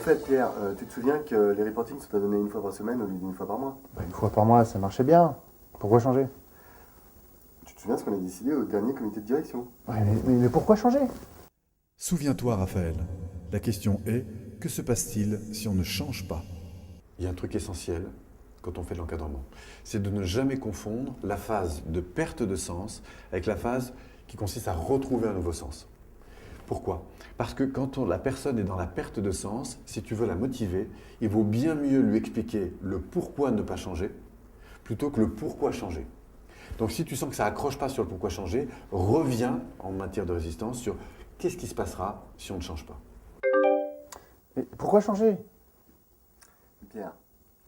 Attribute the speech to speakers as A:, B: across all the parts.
A: fait, Pierre, tu te souviens que les reportings sont donnés une fois par semaine au lieu d'une fois par mois?
B: Une fois par mois, ça marchait bien. Pourquoi changer?
A: Tu te souviens ce qu'on a décidé au dernier comité de direction?
B: Ouais, mais pourquoi changer?
C: Souviens-toi, Raphaël, la question est, que se passe-t-il si on ne change pas?
D: Il y a un truc essentiel quand on fait de l'encadrement, c'est de ne jamais confondre la phase de perte de sens avec la phase qui consiste à retrouver un nouveau sens. Pourquoi? Parce que quand la personne est dans la perte de sens, si tu veux la motiver, il vaut bien mieux lui expliquer le pourquoi ne pas changer plutôt que le pourquoi changer. Donc si tu sens que ça accroche pas sur le pourquoi changer, reviens en matière de résistance sur qu'est-ce qui se passera si on ne change pas.
B: Mais pourquoi changer?
A: Pierre,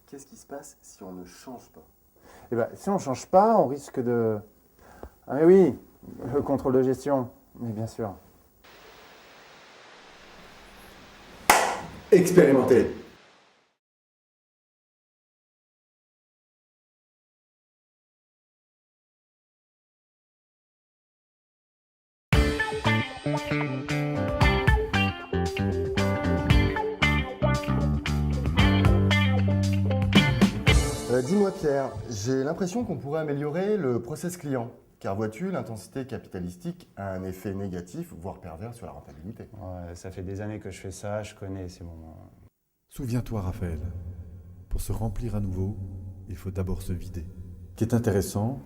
A: qu'est-ce qui se passe si on ne change pas?
B: Eh ben, si on ne change pas, on risque de... Ah mais oui, le contrôle de gestion, mais bien sûr.
A: Expérimenter.
E: Dis-moi Pierre, j'ai l'impression qu'on pourrait améliorer le process client. Car vois-tu, l'intensité capitalistique a un effet négatif, voire pervers sur la rentabilité.
F: Ouais, ça fait des années que je fais ça, je connais, c'est bon.
C: Souviens-toi, Raphaël, pour se remplir à nouveau, il faut d'abord se vider. Ce qui est intéressant,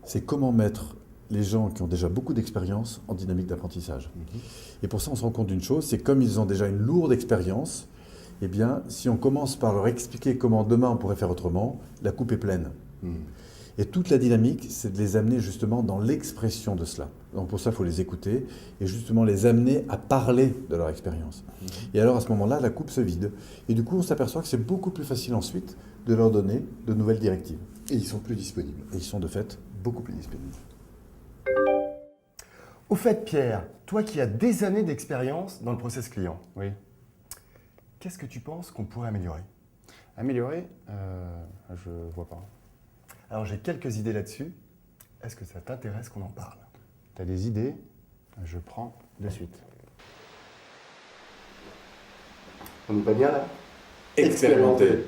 C: c'est comment mettre les gens qui ont déjà beaucoup d'expérience en dynamique d'apprentissage. Et pour ça, on se rend compte d'une chose, c'est comme ils ont déjà une lourde expérience, eh bien, si on commence par leur expliquer comment demain on pourrait faire autrement, la coupe est pleine. Et toute la dynamique, c'est de les amener justement dans l'expression de cela. Donc pour ça, il faut les écouter et justement les amener à parler de leur expérience. Et alors à ce moment-là, la coupe se vide. Et du coup, on s'aperçoit que c'est beaucoup plus facile ensuite de leur donner de nouvelles directives.
E: Et ils sont plus disponibles.
C: Et ils sont de fait beaucoup plus disponibles.
E: Au fait Pierre, toi qui as des années d'expérience dans le process client,
F: Oui.
E: qu'est-ce que tu penses qu'on pourrait améliorer?
F: Améliorer je vois pas.
E: Alors j'ai quelques idées là-dessus. Est-ce que ça t'intéresse qu'on en parle?
F: T'as des idées? Je prends de suite.
A: On n'est pas bien là?
D: Expérimenter.